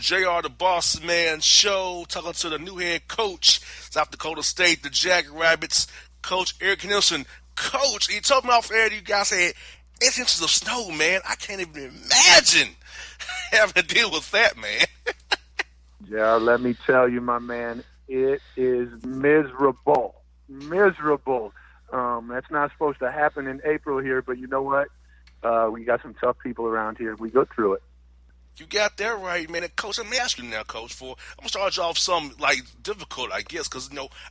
JR the Bossman show, talking to the new head coach, South Dakota State, the Jackrabbits, Coach Eric Nielsen. Coach, you told me off air, you guys had 8 inches of snow, man. I can't even imagine having to deal with that, man. Yeah, let me tell you, my man, it is miserable. Miserable. That's not supposed to happen in April here, but you know what? We got some tough people around here. We go through it. You got that right, man. And Coach, let me ask you now, Coach, I'm going to start you off something, difficult, I guess, because,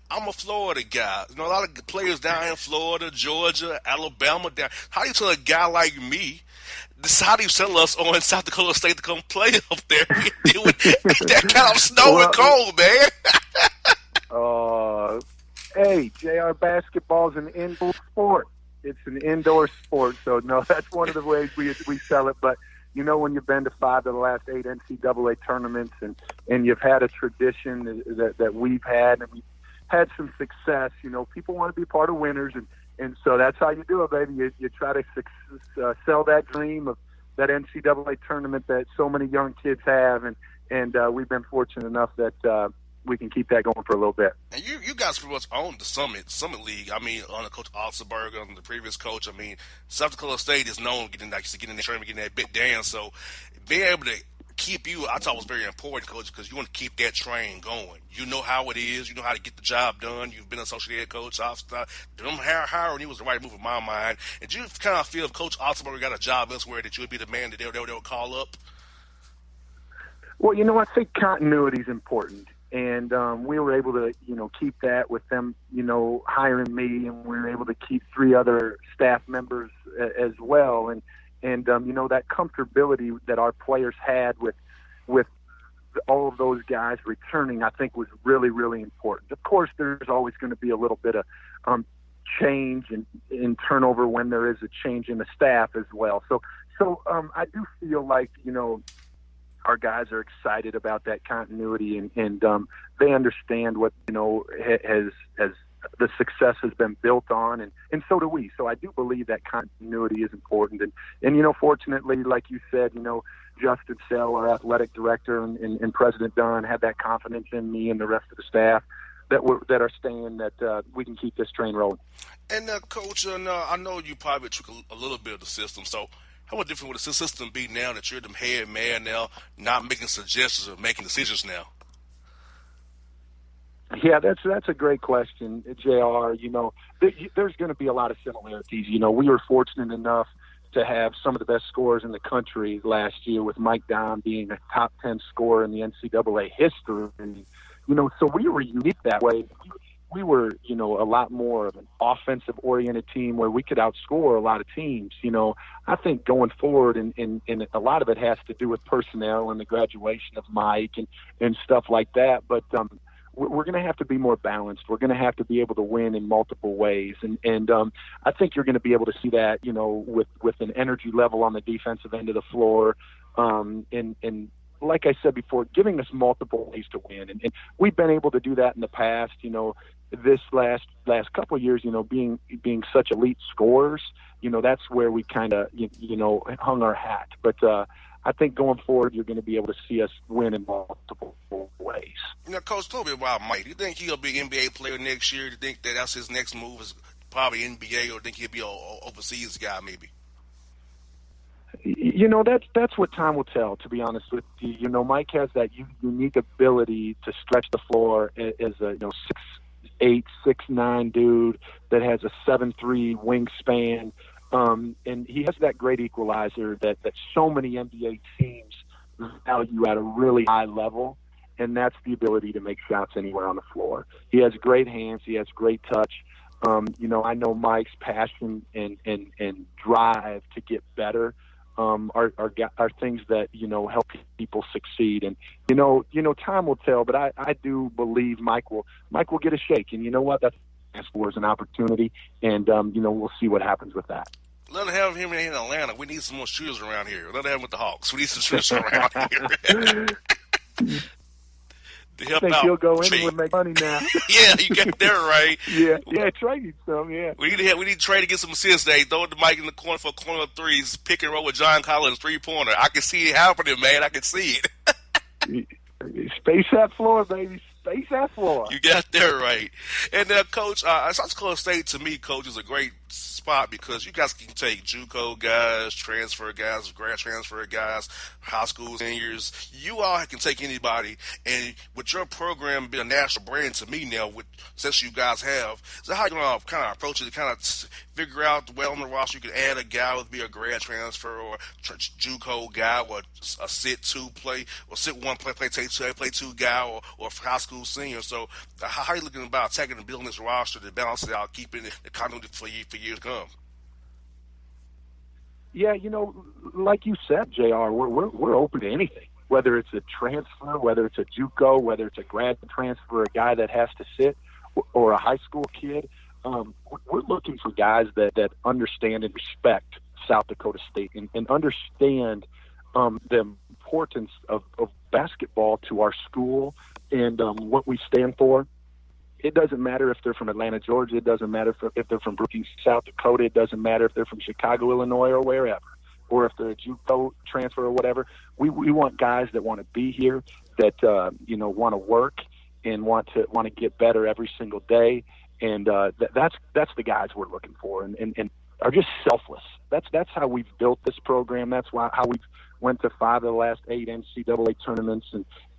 I'm a Florida guy. A lot of players down in Florida, Georgia, Alabama. How do you tell a guy like me, how do you tell us on South Dakota State to come play up there with that kind of snow and cold, man? Hey, JR, basketball's an indoor sport. It's an indoor sport, so no, that's one of the ways we sell it, but when you've been to 5 of the last 8 NCAA tournaments and you've had a tradition that we've had and we've had some success, people want to be part of winners. And so that's how you do it, baby. You try to sell that dream of that NCAA tournament that so many young kids have. And we've been fortunate enough that we can keep that going for a little bit. And you guys pretty much own the Summit League. I mean, under Coach Otzelberger, under the previous coach, South Dakota State is known getting in the tournament, getting that bit down. So being able to keep you, I thought was very important, Coach, because you want to keep that train going. You know how it is. You know how to get the job done. You've been an associate head coach. Hiring you was the right move in my mind. And you kind of feel if Coach Otzelberger got a job elsewhere that you would be the man that they'll call up? Well, I think continuity is important. And we were able to, keep that with them, hiring me, and we were able to keep 3 other staff members as well. And that comfortability that our players had with all of those guys returning, I think was really, really important. Of course, there's always going to be a little bit of change and turnover when there is a change in the staff as well. So I do feel like, our guys are excited about that continuity and they understand what, has the success has been built on, and so do we. So I do believe that continuity is important. And fortunately, like you said, Justin Sell, our athletic director, and President Dunn had that confidence in me and the rest of the staff that are staying, that we can keep this train rolling. And Coach, I know you probably took a little bit of the system, so how much different would the system be now that you're the head man now, not making suggestions or making decisions now? Yeah, that's a great question, JR. There's going to be a lot of similarities. We were fortunate enough to have some of the best scorers in the country last year, with Mike Don being a top 10 scorer in the NCAA history. So we were unique that way. We were, a lot more of an offensive-oriented team where we could outscore a lot of teams. I think going forward, and a lot of it has to do with personnel and the graduation of Mike and stuff like that. But we're going to have to be more balanced. We're going to have to be able to win in multiple ways. And I think you're going to be able to see that, with an energy level on the defensive end of the floor, and like I said before, giving us multiple ways to win. And we've been able to do that in the past, this last couple of years, being such elite scorers, that's where we kind of, hung our hat. But I think going forward, you're going to be able to see us win in multiple ways. Coach, tell me about Mike. Do you think he'll be an NBA player next year? Do you think that's his next move is probably NBA, or do you think he'll be an overseas guy maybe? That's what time will tell, to be honest with you. Mike has that unique ability to stretch the floor as a 6'8", 6'9" dude that has a 7'3" wingspan. And he has that great equalizer that so many NBA teams value at a really high level, and that's the ability to make shots anywhere on the floor. He has great hands. He has great touch. I know Mike's passion and drive to get better are things that, help people succeed. And, time will tell, but I do believe Mike will get a shake. And you know what? That's for as an opportunity. And, we'll see what happens with that. Let him have him in Atlanta. We need some more shooters around here. Let him have him with the Hawks. We need some shooters around here. To help I think out. He'll go in and make money now. Yeah, you got that right. Yeah, trading some, yeah. We need to trade to get some assists. They throw the mic in the corner for a corner of threes, pick and roll with John Collins, 3-pointer. I can see it happening, man. I can see it. Space that floor, baby. Space that floor. You got that right. And Coach, South Dakota State to me, Coach, is a great spot because you guys can take JUCO guys, transfer guys, grad transfer guys, high school seniors. You all can take anybody, and with your program being a national brand to me now, with since you guys have, so how you gonna kind of approach it? Kind of figure out the way on the roster you can add a guy with be a grad transfer or JUCO guy or a sit two play or sit one play two guy or high school senior. So how are you looking about attacking and building this roster to balance it out, keeping the continuity for years to come? Yeah, like you said, Jr., we're open to anything. Whether it's a transfer, whether it's a JUCO, whether it's a grad transfer, a guy that has to sit, or a high school kid. We're looking for guys that understand and respect South Dakota State and understand the importance of basketball to our school and what we stand for. It doesn't matter if they're from Atlanta, Georgia. It doesn't matter if they're from Brookings, South Dakota. It doesn't matter if they're from Chicago, Illinois, or wherever, or if they're a JUCO transfer or whatever. We want guys that want to be here, that want to work and want to get better every single day. And that's the guys we're looking for, and are just selfless. That's how we've built this program. That's how we've went to 5 of the last 8 NCAA tournaments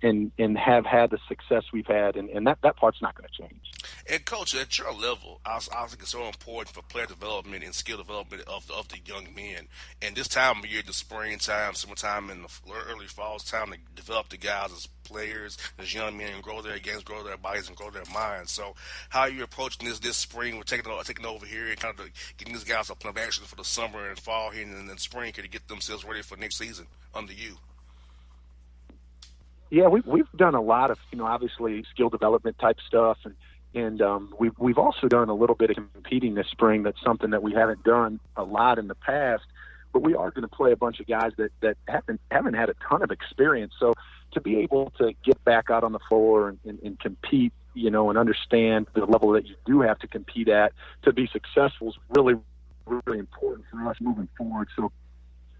and have had the success we've had, and that part's not going to change. And Coach, at your level, I think it's so important for player development and skill development of the young men. And this time of year, the springtime, summertime, and the early fall's time to develop the guys as players, as young men, and grow their games, grow their bodies, and grow their minds. So, how are you approaching this spring? We're taking over here and kind of getting these guys up of action for the summer and fall here and then spring here to get themselves ready for next season under you. Yeah, we've done a lot of obviously skill development type stuff, and we've also done a little bit of competing this spring. That's something that we haven't done a lot in the past, but we are going to play a bunch of guys that haven't had a ton of experience. So to be able to get back out on the floor and compete, and understand the level that you do have to compete at to be successful is really, really important for us moving forward. So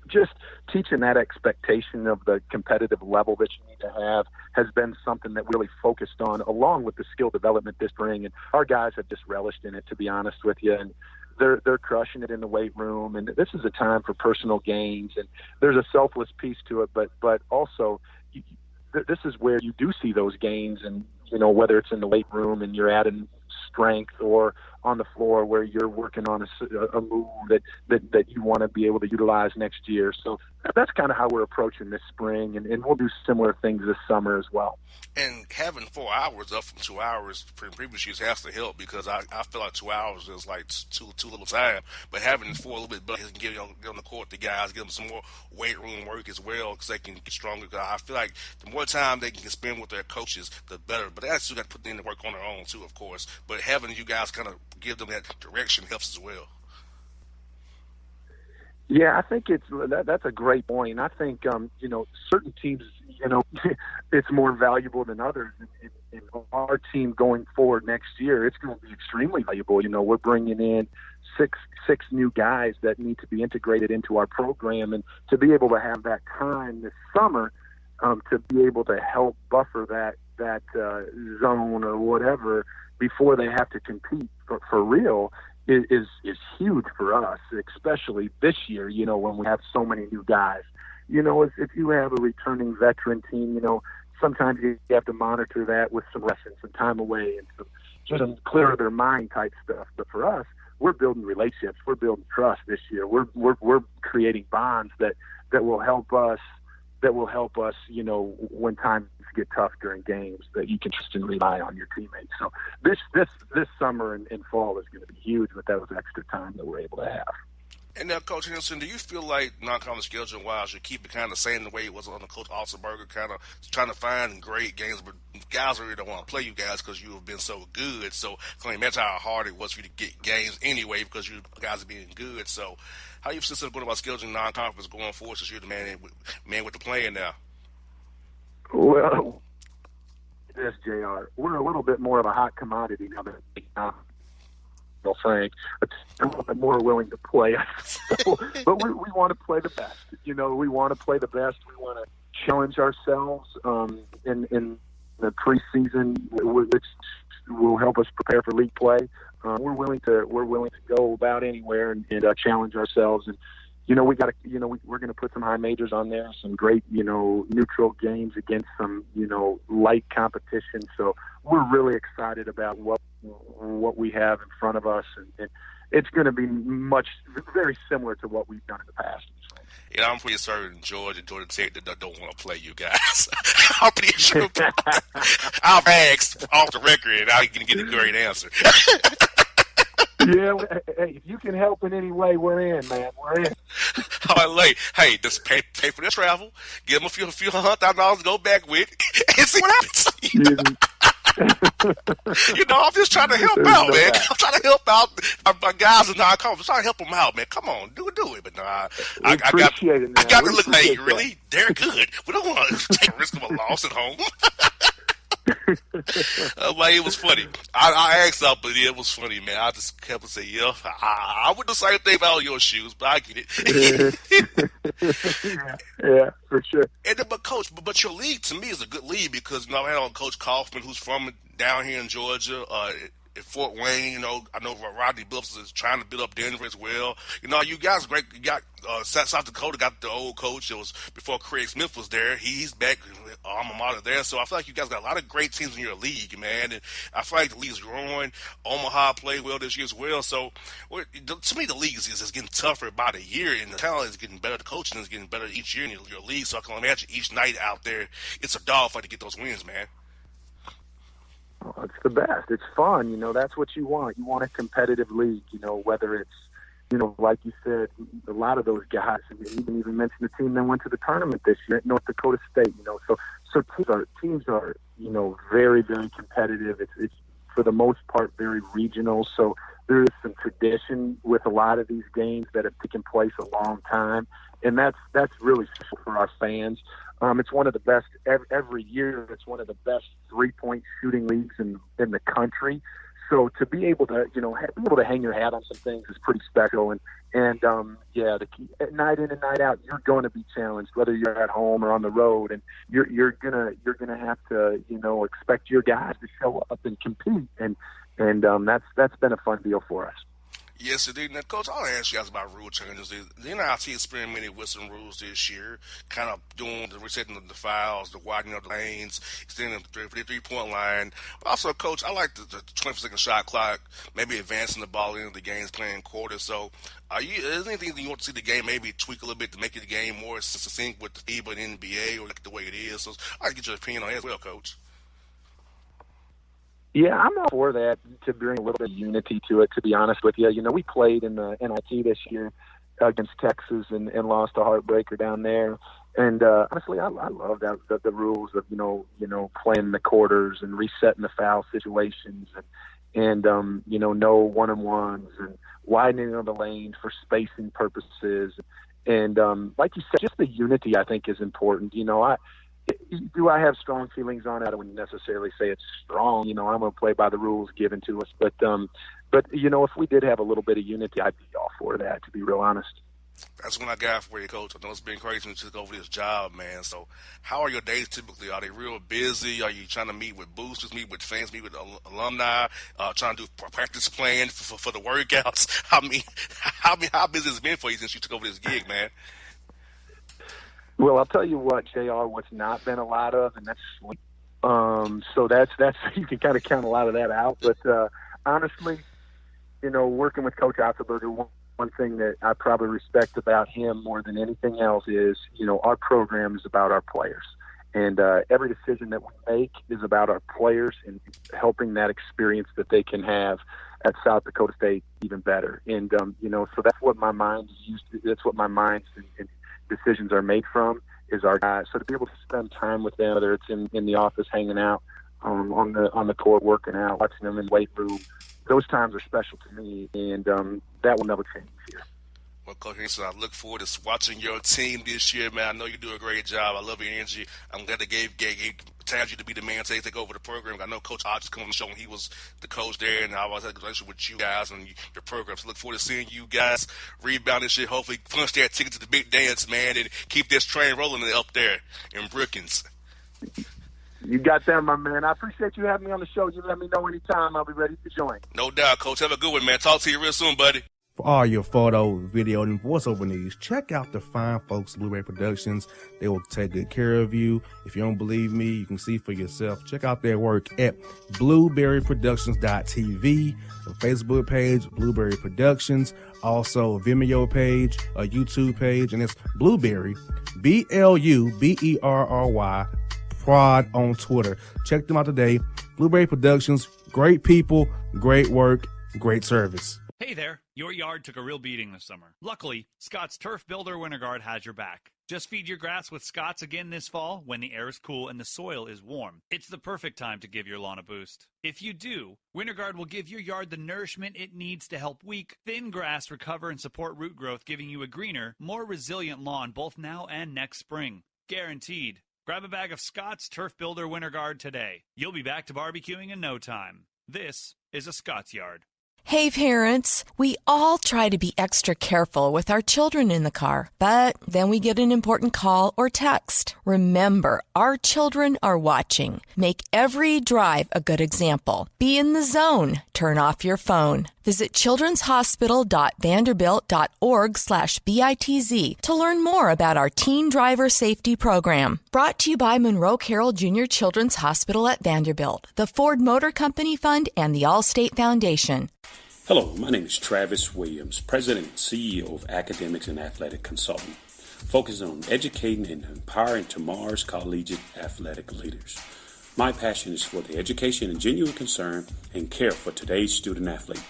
just teaching that expectation of the competitive level that you need to have has been something that really focused on, along with the skill development this spring. And our guys have just relished in it, to be honest with you. And they're crushing it in the weight room. And this is a time for personal gains. And there's a selfless piece to it, but also this is where you do see those gains. And whether it's in the weight room and you're adding strength, or on the floor where you're working on a move that you want to be able to utilize next year. So that's kind of how we're approaching this spring, and we'll do similar things this summer as well. And having 4 hours up from 2 hours in previous years has to help, because I feel like 2 hours is like too little time. But having 4 a little bit better can get on the court the guys, give them some more weight room work as well, because they can get stronger. Cause I feel like the more time they can spend with their coaches, the better. But they actually got to put in the work on their own too, of course. But having you guys kind of give them that direction helps as well. Yeah, I think that's a great point. And I think certain teams, it's more valuable than others. And our team going forward next year, it's going to be extremely valuable. We're bringing in six new guys that need to be integrated into our program, and to be able to have that time this summer to be able to help buffer that zone or whatever before they have to compete for real is huge for us, especially this year, when we have so many new guys. If you have a returning veteran team, sometimes you have to monitor that with some rest and some time away and some clear their mind type stuff. But for us, we're building relationships. We're building trust this year. We're creating bonds that will help us, when times get tough during games, that you can trust and rely on your teammates. So this summer and fall is going to be huge with those extra time that we're able to have. And now, Coach Henderson, do you feel like non-conference schedule-wise, you keep it kind of the same the way it was on the Coach Alsenberger, kind of trying to find great games, but guys really don't want to play you guys because you have been so good. So I can imagine how hard it was for you to get games anyway because you guys are being good. So how you feel going about scheduling non-conference going forward since you're the man with the plan now? Well, this, JR, we're a little bit more of a hot commodity now than Frank, a little bit more willing to play. But we want to play the best. We want to play the best. We want to challenge ourselves in the preseason, which will help us prepare for league play. We're willing to go about anywhere and challenge ourselves. And we got to we're going to put some high majors on there, some great neutral games against some light competition. So we're really excited about what we have in front of us, and it's going to be very similar to what we've done in the past. I'm pretty certain Georgia Tech that don't want to play you guys. I'm pretty sure. I've asked off the record, and I can get a great answer. Yeah, hey, if you can help in any way, we're in, man. We're in. Hey, just pay for their travel, give them a few $100,000 to go back with, and see what happens. I'm just trying to help out, man. I'm trying to help out my guys in non-conference. I'm trying to help them out, man. Come on, do it. But no, I got to look like, really? They're good. We don't want to take a risk of a loss at home. It was funny. I asked out, but it was funny, man. I just kept on saying, yeah, I would do the same thing about your shoes, but I get it. Yeah, for sure. But Coach, but your league to me is a good league because I had on Coach Kaufman, who's from down here in Georgia. At Fort Wayne, I know Rodney Billups is trying to build up Denver as well. You guys great. You got South Dakota got the old coach that was before Craig Smith was there. He's back, alma mater there. So I feel like you guys got a lot of great teams in your league, man. And I feel like the league's growing. Omaha played well this year as well. So to me, the league is getting tougher by the year, and the talent is getting better. The coaching is getting better each year in your league. So I can imagine each night out there, it's a dogfight to get those wins, man. Oh, it's the best. It's fun. That's what you want. You want a competitive league, whether it's, like you said, a lot of those guys, and you didn't even mention the team that went to the tournament this year at North Dakota State, so teams are, very, very competitive. It's for the most part very regional. So there is some tradition with a lot of these games that have taken place a long time. And that's really special for our fans. It's one of the best every year. It's one of the best 3-point shooting leagues in the country. So to be able to, be able to hang your hat on some things is pretty special. And night in and night out, you're going to be challenged, whether you're at home or on the road, and you're gonna have to, expect your guys to show up and compete. And that's been a fun deal for us. Yes, indeed. Now, Coach, I'll ask you guys about rule changes. The NIT experimented with some rules this year, kind of doing the resetting of the fouls, the widening of the lanes, extending the three-point line. But also, Coach, I like the 20-second shot clock, maybe advancing the ball into the game's playing quarter. So, is there anything that you want to see the game maybe tweak a little bit to make the game more succinct with the FIBA and NBA, or like the way it is? So, I'd like to get your opinion on that as well, Coach. Yeah, I'm all for that, to bring a little bit of unity to it, to be honest with you. We played in the NIT this year against Texas and lost a heartbreaker down there. And honestly, I love that the rules of, playing the quarters and resetting the foul situations and no one-on-ones and widening of the lanes for spacing purposes. And like you said, just the unity I think is important. Do I have strong feelings on it? I wouldn't necessarily say it's strong. I'm going to play by the rules given to us. But if we did have a little bit of unity, I'd be all for that, to be real honest. That's what I got for you, Coach. I know it's been crazy since you took over this job, man. So how are your days typically? Are they real busy? Are you trying to meet with boosters, meet with fans, meet with alumni, trying to do practice plan for the workouts? How busy has it been for you since you took over this gig, man? Well, I'll tell you what, JR, what's not been a lot of, and that's sleep. So that's you can kind of count a lot of that out. But honestly, working with Coach Otzelberger, one thing that I probably respect about him more than anything else is, our program is about our players. And every decision that we make is about our players and helping that experience that they can have at South Dakota State even better. And, so that's what my mind is used to. That's what my mind and decisions are made from, is our guys. So to be able to spend time with them, whether it's in the office hanging out, on the court working out, watching them in weight room, those times are special to me, and that will never change here. Well, Coach Henderson, I look forward to watching your team this year, man. I know you do a great job. I love your energy. I'm glad they gave tabbed you to be the man to take over the program. I know Coach Hodges come on the show when he was the coach there, and I always had a relationship with you guys and your program. So look forward to seeing you guys rebound this shit. Hopefully, punch that ticket to the big dance, man, and keep this train rolling up there in Brookings. You got that, my man. I appreciate you having me on the show. You let me know anytime. I'll be ready to join. No doubt, Coach. Have a good one, man. Talk to you real soon, buddy. For all your photo, video, and voiceover needs, check out the fine folks at Blueberry Productions. They will take good care of you. If you don't believe me, you can see for yourself. Check out their work at blueberryproductions.tv, the Facebook page, Blueberry Productions, also a Vimeo page, a YouTube page, and it's Blueberry, BLUBERRY, Prod on Twitter. Check them out today. Blueberry Productions, great people, great work, great service. Hey there, your yard took a real beating this summer. Luckily, Scott's Turf Builder Winter Guard has your back. Just feed your grass with Scott's again this fall when the air is cool and the soil is warm. It's the perfect time to give your lawn a boost. If you do, Winter Guard will give your yard the nourishment it needs to help weak, thin grass recover and support root growth, giving you a greener, more resilient lawn both now and next spring. Guaranteed. Grab a bag of Scott's Turf Builder Winter Guard today. You'll be back to barbecuing in no time. This is a Scott's Yard. Hey parents, we all try to be extra careful with our children in the car, but then we get an important call or text. Remember, our children are watching. Make every drive a good example. Be in the zone. Turn off your phone. Visit childrenshospital.vanderbilt.org/BITZ to learn more about our teen driver safety program. Brought to you by Monroe Carroll Jr. Children's Hospital at Vanderbilt, the Ford Motor Company Fund, and the Allstate Foundation. Hello, my name is Travis Williams, President and CEO of Academics and Athletic Consulting, focusing on educating and empowering tomorrow's collegiate athletic leaders. My passion is for the education and genuine concern and care for today's student athlete.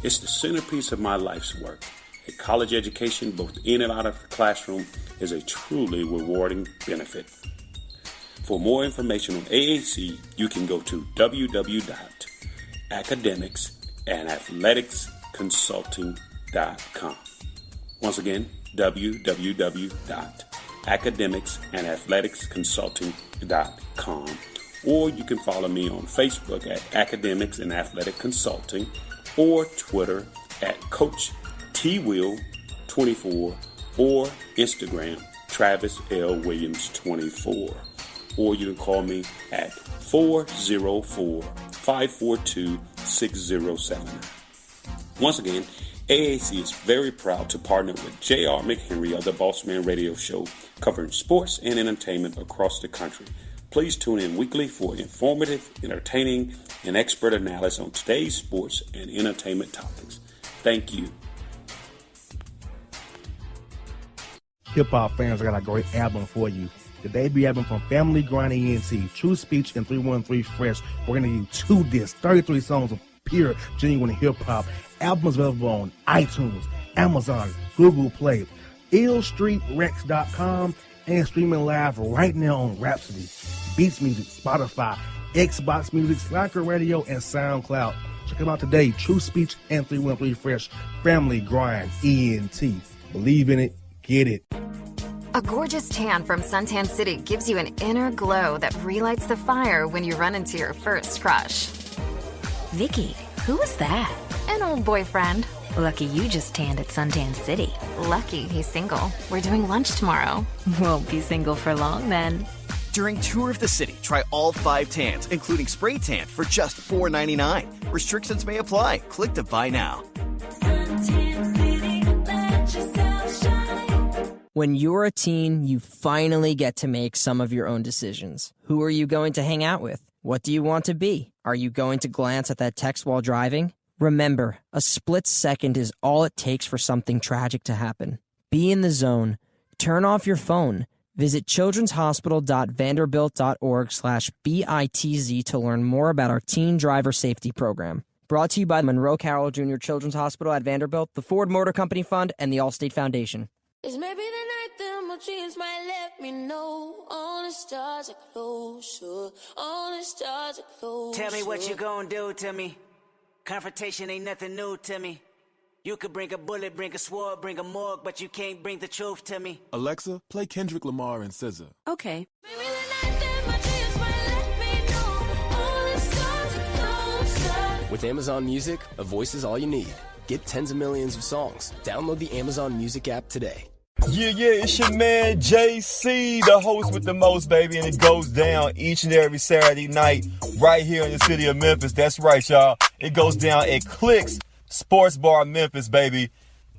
It's the centerpiece of my life's work. A college education, both in and out of the classroom, is a truly rewarding benefit. For more information on AAC, you can go to www.academicsandathleticsconsulting.com. Once again, www.academicsandathleticsconsulting.com. Or you can follow me on Facebook at Academics and Athletic Consulting, or Twitter at Coach TWill24, or Instagram Travis L. Williams 24. Or you can call me at 404-542-6079. Once again, AAC is very proud to partner with J.R. McHenry of the Bossman Radio Show, covering sports and entertainment across the country. Please tune in weekly for informative, entertaining, and expert analysis on today's sports and entertainment topics. Thank you. Hip-hop fans, I got a great album for you. The debut album from Family Grind ENT, True Speech and 313 Fresh. We're going to give you 2 discs, 33 songs of pure, genuine hip-hop. Albums available on iTunes, Amazon, Google Play, illstreetrex.com, and streaming live right now on Rhapsody, Beats Music, Spotify, Xbox Music, Slacker Radio, and SoundCloud. Check them out today. True Speech and 313 Fresh. Family Grind ENT. Believe in it. Get it. A gorgeous tan from Suntan City gives you an inner glow that relights the fire when you run into your first crush. Vicky, who was that? An old boyfriend. Lucky you just tanned at Suntan City. Lucky he's single. We're doing lunch tomorrow. Won't be single for long then. During Tour of the City, try all 5 tans, including spray tan, for just $4.99. Restrictions may apply. Click to buy now. When you're a teen, you finally get to make some of your own decisions. Who are you going to hang out with? What do you want to be? Are you going to glance at that text while driving? Remember, a split second is all it takes for something tragic to happen. Be in the zone. Turn off your phone. Visit childrenshospital.vanderbilt.org/BITZ to learn more about our teen driver safety program. Brought to you by Monroe Carroll Jr. Children's Hospital at Vanderbilt, the Ford Motor Company Fund, and the Allstate Foundation. It's maybe the night that my dreams might let me know. All the stars are closer. All the stars are closer. Tell me what you gonna do to me. Confrontation ain't nothing new to me. You could bring a bullet, bring a sword, bring a morgue, but you can't bring the truth to me. Alexa, play Kendrick Lamar and SZA. Okay. With Amazon Music, a voice is all you need. Get tens of millions of songs. Download the Amazon Music app today. Yeah, it's your man JC, the host with the most, baby, and it goes down each and every Saturday night right here in the city of Memphis. That's right, y'all. It goes down at Clicks Sports Bar Memphis, baby.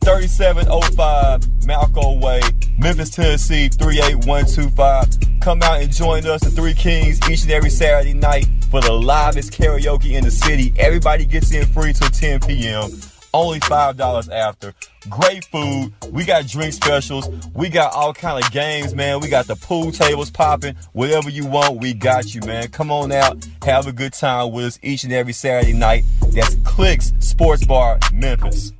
3705 Malco Way, Memphis, Tennessee, 38125. Come out and join us, the Three Kings, each and every Saturday night for the livest karaoke in the city. Everybody gets in free till 10 p.m. Only $5 after. Great food. We got drink specials. We got all kind of games, man. We got the pool tables popping. Whatever you want, we got you, man. Come on out. Have a good time with us each and every Saturday night. That's Clicks Sports Bar, Memphis.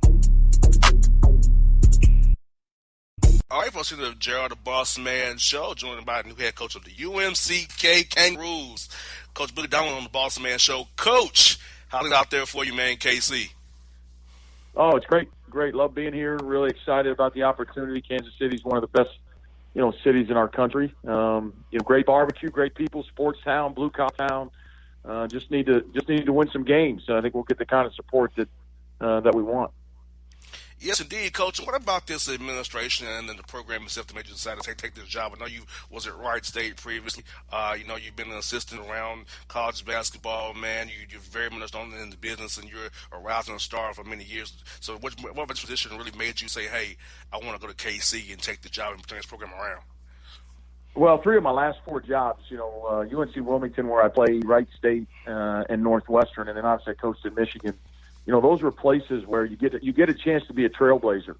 All right, folks, the Gerald the Bossman Show, joined by the new head coach of the UMCK Kangaroos, Coach Billy Donald on the Bossman Show. Coach, how's it out there for you, man, KC? Oh, it's great. Love being here. Really excited about the opportunity. Kansas City is one of the best, cities in our country. Great barbecue, great people, sports town, blue collar town. Just need to win some games. I think we'll get the kind of support that we want. Yes, indeed, Coach. What about this administration and then the program itself that made you decide to take this job? I know you was at Wright State previously. You've been an assistant around college basketball, man. You're very much on in the business, and you're a rising star for many years. So what position really made you say, hey, I want to go to KC and take the job and turn this program around? Well, 3 of my last 4 jobs, UNC Wilmington, where I played, Wright State, and Northwestern, and then obviously I coached in Michigan. Those were places where you get a chance to be a trailblazer,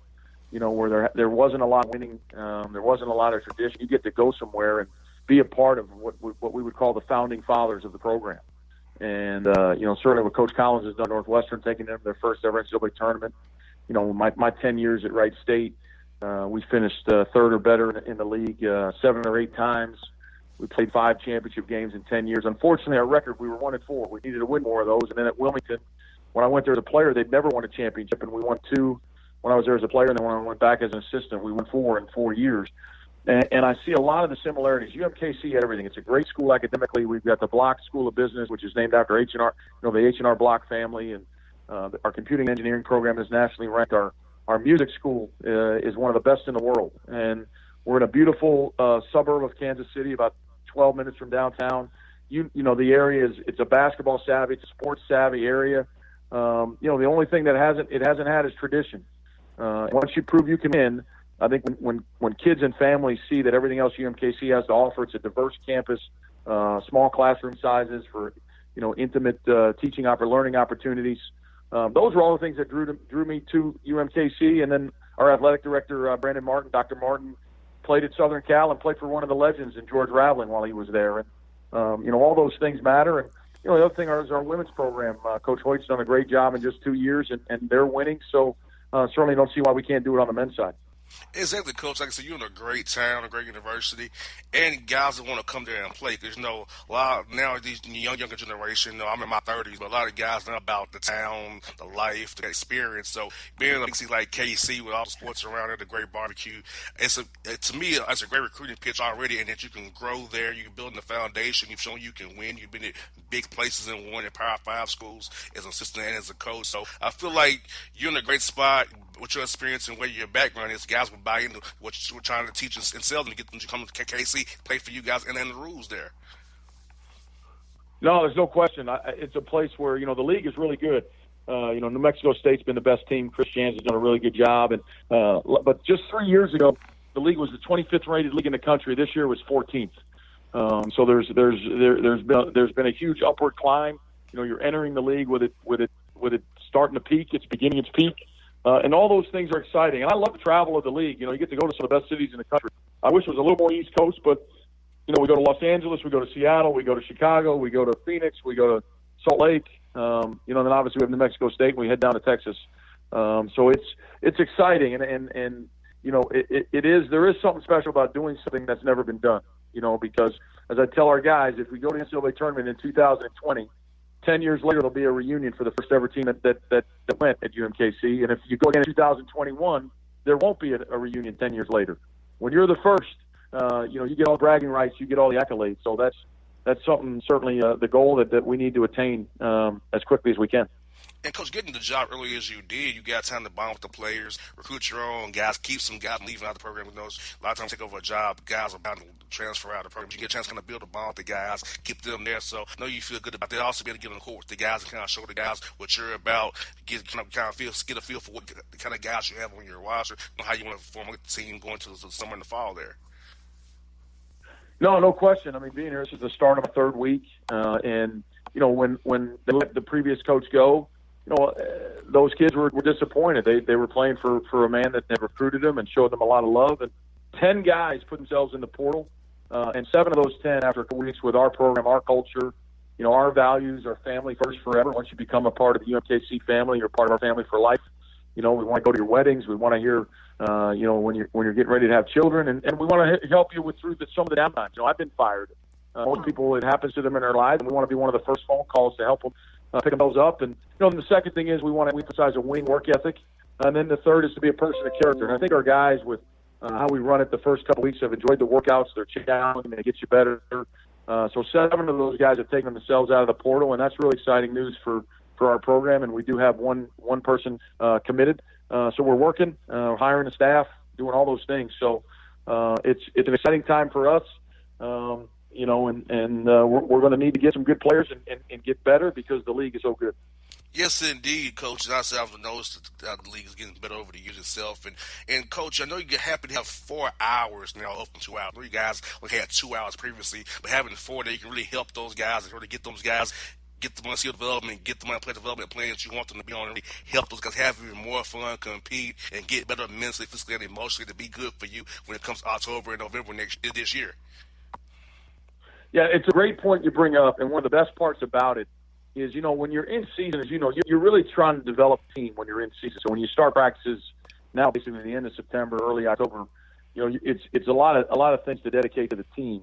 where there wasn't a lot of winning, there wasn't a lot of tradition. You get to go somewhere and be a part of what we would call the founding fathers of the program. And, certainly what Coach Collins has done at Northwestern, taking them to their first ever NCAA tournament. My 10 years at Wright State, we finished third or better in the league 7 or 8 times. We played 5 championship games in 10 years. Unfortunately, our record, we were 1-4. We needed to win more of those. And then at Wilmington, when I went there as a player, they'd never won a championship, and we won 2 when I was there as a player, and then when I went back as an assistant, we won 4 in 4 years. And I see a lot of the similarities. UMKC had everything. It's a great school academically. We've got the Block School of Business, which is named after H&R, the H&R Block family, and our computing engineering program is nationally ranked. Our music school is one of the best in the world, and we're in a beautiful suburb of Kansas City, about 12 minutes from downtown. The area it's a basketball savvy, it's a sports savvy area. The only thing that it hasn't had is tradition. Once you prove you can win, I think when kids and families see that everything else UMKC has to offer, it's a diverse campus, small classroom sizes for intimate learning opportunities. Those were all the things that drew me to UMKC. And then our athletic director, Brandon Martin, Dr. Martin, played at Southern Cal and played for one of the legends in George Raveling while he was there. And all those things matter. And the other thing is our women's program. Coach Hoyt's done a great job in just 2 years, and they're winning. So certainly don't see why we can't do it on the men's side. Exactly, Coach. Like I said, you're in a great town, a great university, and guys that want to come there and play. Because, a lot of now these younger generation, I'm in my 30s, but a lot of guys know about the town, the life, the experience. So being in a big city like KC with all the sports around it, the great barbecue, to me, it's a great recruiting pitch already, and that you can grow there. You can build the foundation. You've shown you can win. You've been at big places and won at Power 5 schools as an assistant and as a coach. So I feel like you're in a great spot with your experience and where your background is. Guys will buy into what you're trying to teach and sell them to get them to come to KC, play for you guys, and then the rules there. No, there's no question. It's a place where, the league is really good. New Mexico State's been the best team. Chris Jans has done a really good job. And but just 3 years ago, the league was the 25th rated league in the country. This year was 14th. So there's been a huge upward climb. You're entering the league with it starting to peak. It's beginning its peak. And all those things are exciting. And I love the travel of the league. You get to go to some of the best cities in the country. I wish it was a little more East Coast, but, we go to Los Angeles, we go to Seattle, we go to Chicago, we go to Phoenix, we go to Salt Lake. Then obviously we have New Mexico State, and we head down to Texas. So it's exciting. And there is something special about doing something that's never been done, because as I tell our guys, if we go to the NCAA tournament in 2020, 10 years later, there'll be a reunion for the first ever team that went at UMKC. And if you go again in 2021, there won't be a reunion 10 years later. When you're the first, you get all the bragging rights, you get all the accolades. So that's something, certainly the goal that we need to attain as quickly as we can. And, Coach, getting the job early as you did, you got time to bond with the players, recruit your own guys, keep some guys leaving out the program. A lot of times take over a job, guys are bound to transfer out of the program. You get a chance to kind of build a bond with the guys, keep them there. So I know you feel good about that. Also be able to get on the court with the guys and kind of show the guys what you're about, get a feel for what the kind of guys you have on your roster, how you want to form a team going to the summer and the fall there. No question. I mean, being here, this is the start of a third week. And, when they let the previous coach go, those kids were disappointed. They were playing for a man that had recruited them and showed them a lot of love. And 10 guys put themselves in the portal, and 7 of those 10 after a couple weeks with our program, our culture, our values, our family first forever. Once you become a part of the UMKC family, you're part of our family for life. We want to go to your weddings. We want to hear, when you're getting ready to have children, and we want to help you through some of the downtimes. I've been fired. Most people, it happens to them in their lives, and we want to be one of the first phone calls to help them pick those up. And the second thing is we want to emphasize a winning work ethic, and then the third is to be a person of character. And I think our guys, with how we run it the first couple weeks, have enjoyed the workouts. They're challenging, they get you better. So 7 of those guys have taken themselves out of the portal, and that's really exciting news for our program. And we do have one person committed. So we're working, hiring a staff, doing all those things. So it's an exciting time for us. We're going to need to get some good players and get better because the league is so good. Yes, indeed, Coach. I've noticed that the league is getting better over the years itself. And Coach, I know you get happy to have 4 hours now, up from 2 hours. I know you guys had 2 hours previously, but having 4 days, you can really help those guys and really get those guys, get them on skill development, get them on play development plans that you want them to be on, and really help those guys have even more fun, compete, and get better mentally, physically, and emotionally to be good for you when it comes to October and November this year. Yeah, it's a great point you bring up, and one of the best parts about it is, when you're in season, as you're really trying to develop a team when you're in season. So when you start practices now, basically the end of September, early October, it's a lot of things to dedicate to the team.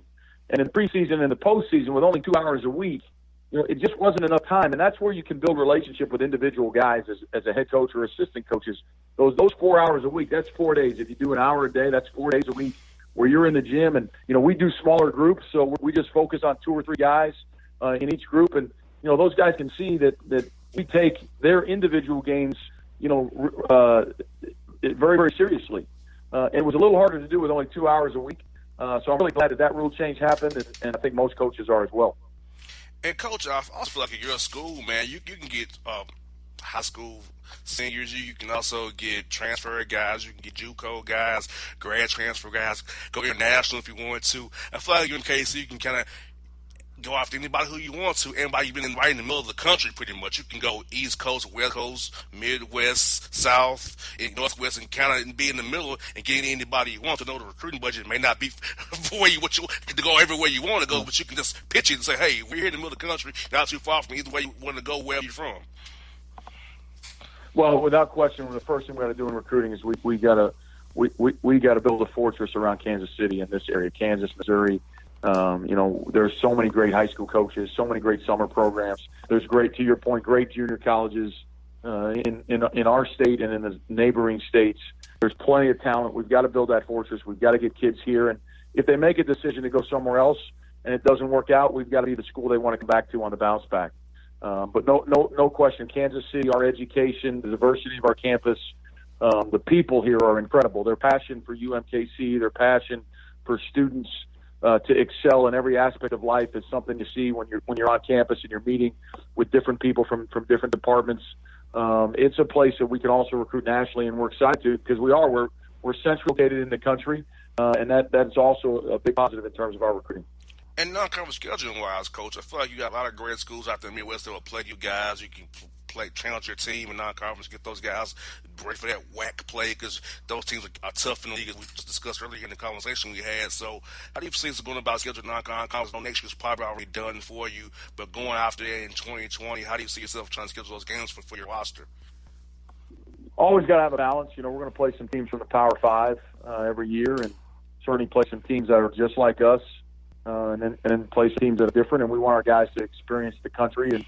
And in preseason and the postseason, with only 2 hours a week, it just wasn't enough time. And that's where you can build relationship with individual guys as a head coach or assistant coaches. Those 4 hours a week, that's 4 days. If you do an hour a day, that's 4 days a week where you're in the gym. And, we do smaller groups, so we just focus on 2 or 3 guys in each group. And, those guys can see that we take their individual games, very, very seriously. And it was a little harder to do with only 2 hours a week. So I'm really glad that rule change happened, and I think most coaches are as well. And, Coach, I also feel like at your school, man, you can get high school seniors. You can also get transfer guys. You can get JUCO guys, grad transfer guys, go international if you want to. I feel like you're in KC, you can kind of go after anybody who you want to. Anybody you've been right in the middle of the country, pretty much. You can go East Coast, West Coast, Midwest, South, and Northwest, and kind of be in the middle and get anybody you want to. Know the recruiting budget may not be for you to go everywhere you want to go, but you can just pitch it and say, hey, we're here in the middle of the country, not too far from either way you want to go, wherever you're from. Well, without question, the first thing we got to do in recruiting is we got to build a fortress around Kansas City in this area, Kansas, Missouri. There's so many great high school coaches, so many great summer programs. There's great, to your point, great junior colleges in our state and in the neighboring states. There's plenty of talent. We've got to build that fortress. We've got to get kids here. And if they make a decision to go somewhere else and it doesn't work out, we've got to be the school they want to come back to on the bounce back. But no question, Kansas City, our education, the diversity of our campus, the people here are incredible. Their passion for UMKC, their passion for students to excel in every aspect of life is something you see when you're on campus and you're meeting with different people from different departments. It's a place that we can also recruit nationally, and we're excited to because we're centrally located in the country, and that's also a big positive in terms of our recruiting. And non-conference scheduling-wise, Coach, I feel like you got a lot of great schools out there in the Midwest that will play you guys. You can challenge your team in non-conference, get those guys ready for that whack play because those teams are tough in the league, as we just discussed earlier in the conversation we had. So how do you see it's going about scheduling non-conference? Next year's probably already done for you, but going after that in 2020, how do you see yourself trying to schedule those games for your roster? Always got to have a balance. We're going to play some teams from the Power 5 every year, and certainly play some teams that are just like us. And then play teams that are different, and we want our guys to experience the country and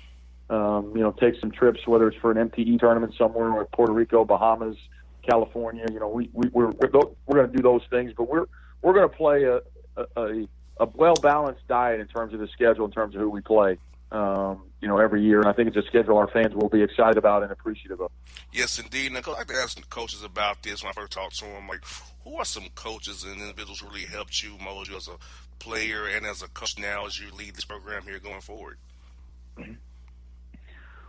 take some trips, whether it's for an MTE tournament somewhere or Puerto Rico, Bahamas, California. We're going to do those things, but we're going to play a well-balanced diet in terms of the schedule, in terms of who we play, every year. And I think it's a schedule our fans will be excited about and appreciative of. Yes, indeed. And I like to ask coaches about this when I first talked to them. Like, who are some coaches and individuals who really helped you, mold you as a player and as a coach now as you lead this program here going forward?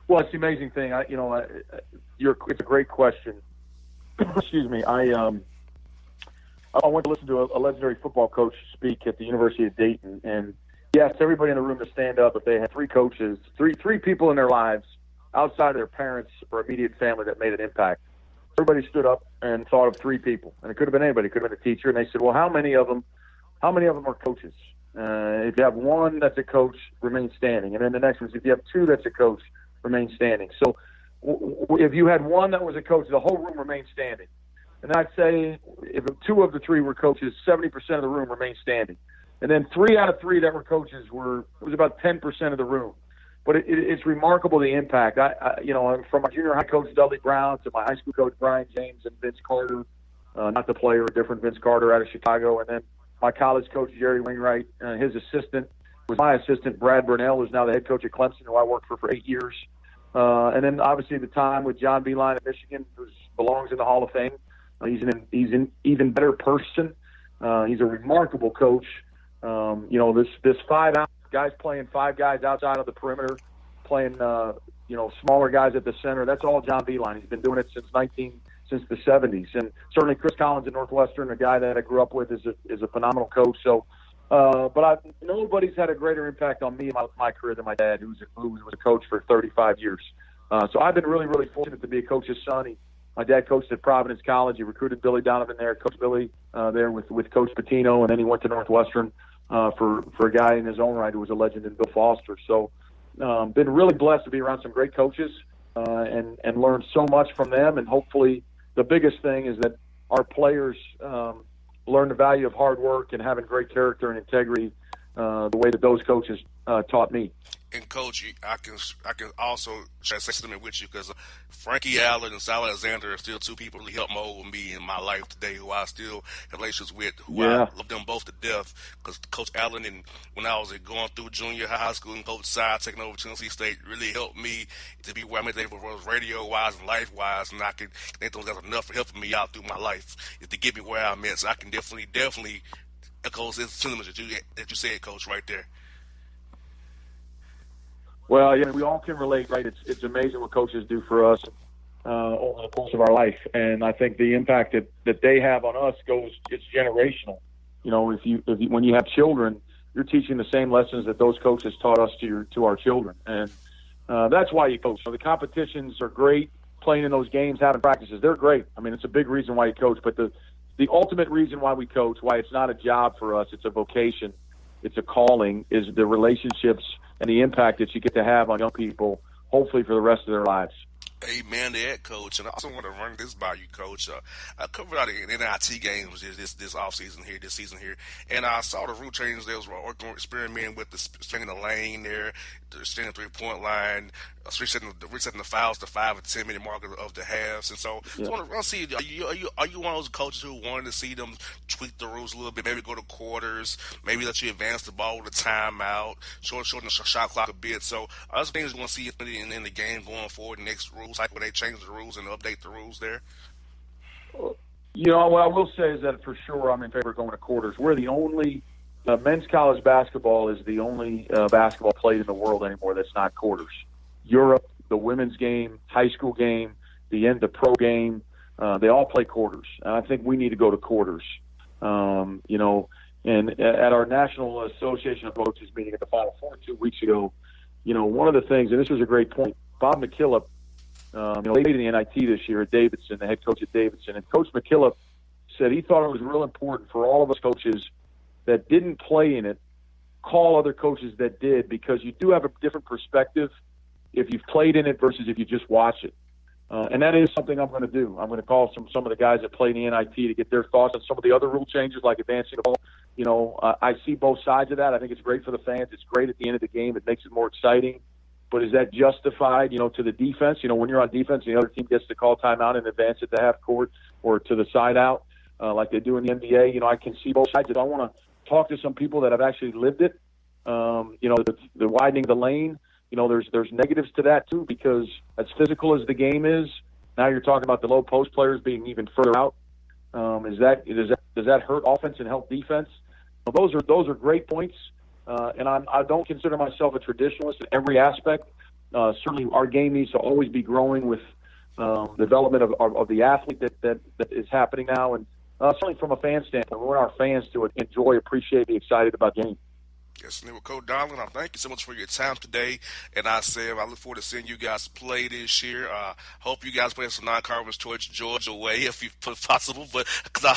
Well, it's the amazing thing. It's a great question. Excuse me. I went to listen to a legendary football coach speak at the University of Dayton, and he asked everybody in the room to stand up if they had three coaches, three people in their lives outside of their parents or immediate family that made an impact. Everybody stood up and thought of three people, and it could have been anybody. It could have been a teacher, and they said, "Well, how many of them are coaches?" If you have one that's a coach, remain standing, and then the next one is if you have two that's a coach, remain standing. So if you had one that was a coach, the whole room remained standing. And I'd say if two of the three were coaches, 70% of the room remained standing. And then 3 out of 3 that were coaches it was about 10% of the room. But it's remarkable the impact. From my junior high coach Dudley Brown to my high school coach Brian James and Vince Carter, not the player, a different Vince Carter out of Chicago, and then my college coach Jerry Wainwright, his assistant was my assistant Brad Burnell, who's now the head coach at Clemson, who I worked for 8 years. And then obviously the time with John Beilein at Michigan, who belongs in the Hall of Fame. He's an even better person. He's a remarkable coach. This 5 out guys playing 5 guys outside of the perimeter, playing smaller guys at the center. That's all John Beilein. He's been doing it since the 70s. And certainly Chris Collins at Northwestern, a guy that I grew up with, is a phenomenal coach. So, nobody's had a greater impact on me in my career than my dad, who was a coach for 35 years. So I've been really, really fortunate to be a coach's son. My dad coached at Providence College. He recruited Billy Donovan there, Coach Billy there with Coach Pitino, and then he went to Northwestern for a guy in his own right who was a legend in Bill Foster. So been really blessed to be around some great coaches and learn so much from them. And hopefully the biggest thing is that our players learn the value of hard work and having great character and integrity the way that those coaches taught me. And Coach, I can also share a sentiment with you because Frankie Allen and Sal Alexander are still two people who helped mold me in my life today, who I still have relationships with, I love them both to death. Because Coach Allen, and when I was going through junior high school, and Coach Sy taking over Tennessee State really helped me to be where I'm at today, both radio-wise and life-wise, and I can think those guys are enough for helping me out through my life is to get me where I'm at. So I can definitely echo those sentiments that you said, Coach, right there. Well, we all can relate, right? It's amazing what coaches do for us over the course of our life, and I think the impact that they have on us it's generational. When you have children, you're teaching the same lessons that those coaches taught us to our children, and that's why you coach. The competitions are great, playing in those games, having practices, they're great. I mean, it's a big reason why you coach, but the ultimate reason why we coach, why it's not a job for us, it's a vocation, it's a calling, is the relationships and the impact that you get to have on young people, hopefully for the rest of their lives. Amen to that, Coach. And I also want to run this by you, Coach. I covered out the NIT games this offseason here, this season here, and I saw the rule changes. They was experimenting with the stringing the lane there, the stringing the 3-point line, resetting the fouls to 5 or 10 minute mark of the halves. And so I want to see, are you one of those coaches who wanted to see them tweak the rules a little bit, maybe go to quarters, maybe let you advance the ball with a timeout, shorten the shot clock a bit? So are those things you want to see in the game going forward, next rule cycle, when they change the rules and update the rules there? What I will say is that for sure I'm in favor of going to quarters. We're the only men's college basketball is the only basketball played in the world anymore that's not quarters. Europe, the women's game, high school game, the pro game, they all play quarters. And I think we need to go to quarters. And at our National Association of Coaches meeting at the Final Four 2 weeks ago, one of the things, and this was a great point, Bob McKillop, leading the NIT this year at Davidson, the head coach at Davidson, and Coach McKillop said he thought it was real important for all of us coaches that didn't play in it, call other coaches that did, because you do have a different perspective if you've played in it versus if you just watch it. And that is something I'm going to do. I'm going to call some of the guys that play in the NIT to get their thoughts on some of the other rule changes, like advancing the ball. I see both sides of that. I think it's great for the fans. It's great at the end of the game. It makes it more exciting. but is that justified, to the defense? When you're on defense, the other team gets to call timeout and advance it to half court or to the side out like they do in the NBA. I can see both sides. I want to talk to some people that have actually lived it. The widening the lane, there's negatives to that too, because as physical as the game is, now you're talking about the low post players being even further out. Does that hurt offense and help defense? Well, those are great points. And I don't consider myself a traditionalist in every aspect. Certainly our game needs to always be growing with development of the athlete that is happening now. And certainly from a fan standpoint, we want our fans to enjoy, appreciate, be excited about the game. Yes, and with Coach Donlin, I thank you so much for your time today. And I look forward to seeing you guys play this year. Hope you guys play some non-conference towards Georgia way if possible. But because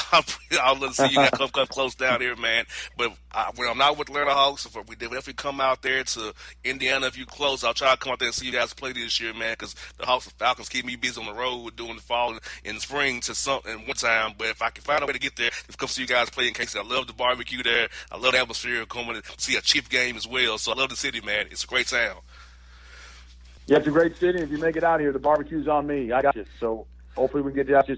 I'll love to see you guys come close down here, man. But when I'm not with Atlanta Hawks, if we definitely come out there to Indiana if you close, I'll try to come out there and see you guys play this year, man. Because the Hawks and Falcons keep me busy on the road during the fall and the spring in one time. But if I can find a way to get there, to come see you guys play in Kansas, I love the barbecue there. I love the atmosphere coming to see a Chief game as well. So I love the city, man. It's a great town. Yeah, it's a great city. If you make it out here, the barbecue's on me. I got you. So hopefully we can get you out to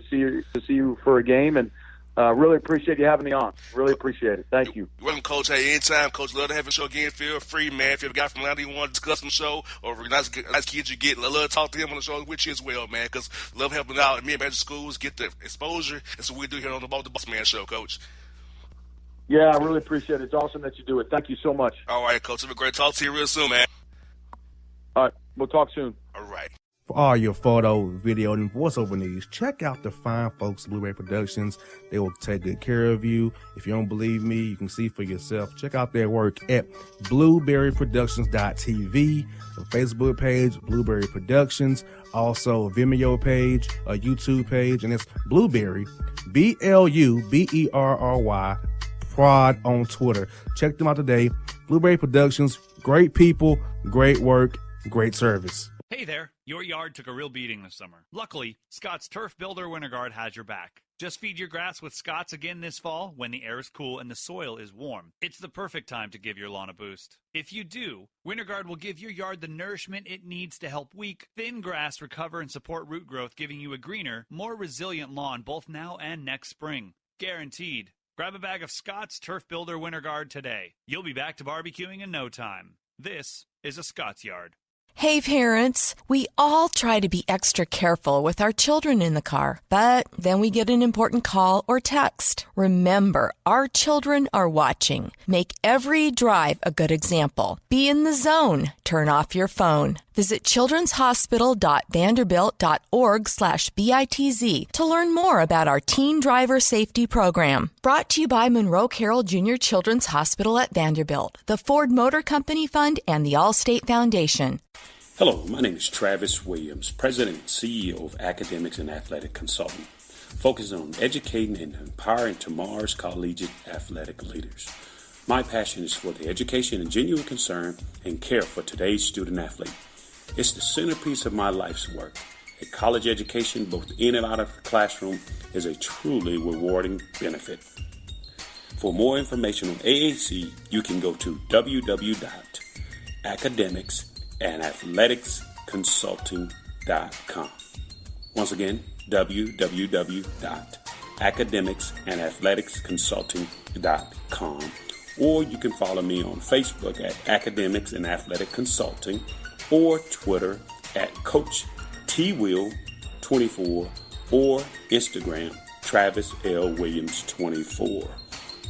see you for a game. And really appreciate you having me on. Really appreciate it. Thank you. You're welcome, Coach. Hey, anytime, Coach. Love to have a show again. Feel free, man. If you have a guy from Atlanta you want to discuss the show or a nice kids you get, love to talk to him on the show with you as well, man. Because love helping out at me and Magic Schools get the exposure. That's what we do here on the Bossman show, Coach. Yeah, I really appreciate it. It's awesome that you do it. Thank you so much. All right, Coach. Have a great talk to you real soon, man. All right. We'll talk soon. All right. For all your photo, video, and voiceover needs, check out the fine folks at Blueberry Productions. They will take good care of you. If you don't believe me, you can see for yourself. Check out their work at blueberryproductions.tv, the Facebook page, Blueberry Productions, also a Vimeo page, a YouTube page, and it's Blueberry, Bluberry, Prod on Twitter. Check them out today. Blueberry Productions, great people, great work, great service. Hey there, your yard took a real beating this summer. Luckily, Scott's Turf Builder Winter Guard has your back. Just feed your grass with Scott's again this fall when the air is cool and the soil is warm. It's the perfect time to give your lawn a boost. If you do, Winter Guard will give your yard the nourishment it needs to help weak, thin grass recover and support root growth, giving you a greener, more resilient lawn both now and next spring. Guaranteed. Grab a bag of Scott's Turf Builder Winter Guard today. You'll be back to barbecuing in no time. This is a Scott's Yard. Hey parents, we all try to be extra careful with our children in the car, but then we get an important call or text. Remember, our children are watching. Make every drive a good example. Be in the zone. Turn off your phone. Visit childrenshospital.vanderbilt.org/BITZ to learn more about our Teen Driver Safety Program. Brought to you by Monroe Carroll Jr. Children's Hospital at Vanderbilt, the Ford Motor Company Fund, and the Allstate Foundation. Hello, my name is Travis Williams, President and CEO of Academics and Athletic Consultant, focusing on educating and empowering tomorrow's collegiate athletic leaders. My passion is for the education and genuine concern and care for today's student athlete. It's the centerpiece of my life's work. A college education, both in and out of the classroom, is a truly rewarding benefit. For more information on AAC, you can go to www.academicsandathleticsconsulting.com. Once again, www.academicsandathleticsconsulting.com. Or you can follow me on Facebook at Academics and Athletic Consulting, or Twitter at Coach TWill24, or Instagram Travis L. Williams 24.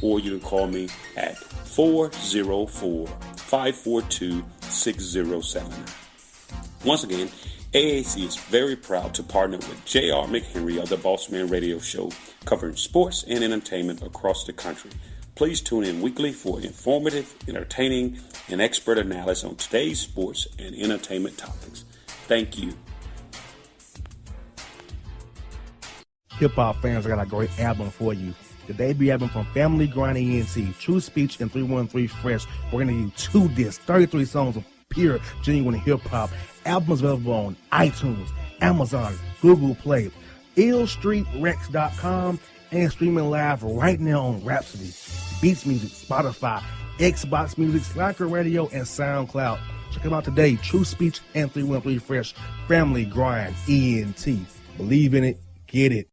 Or you can call me at 404-542-6079. Once again, AAC is very proud to partner with J.R. McHenry of the Bossman Radio Show, covering sports and entertainment across the country. Please tune in weekly for informative, entertaining, and expert analysis on today's sports and entertainment topics. Thank you. Hip-hop fans, I got a great album for you. The debut album from Family Grind ENT, True Speech and 313 Fresh. We're going to give you 2 discs, 33 songs of pure, genuine hip-hop. Albums available on iTunes, Amazon, Google Play, illstreetrex.com, and streaming live right now on Rhapsody, Beats Music, Spotify, Xbox Music, Slacker Radio, and SoundCloud. Check them out today. True Speech and 313 Fresh. Family Grind ENT. Believe in it. Get it.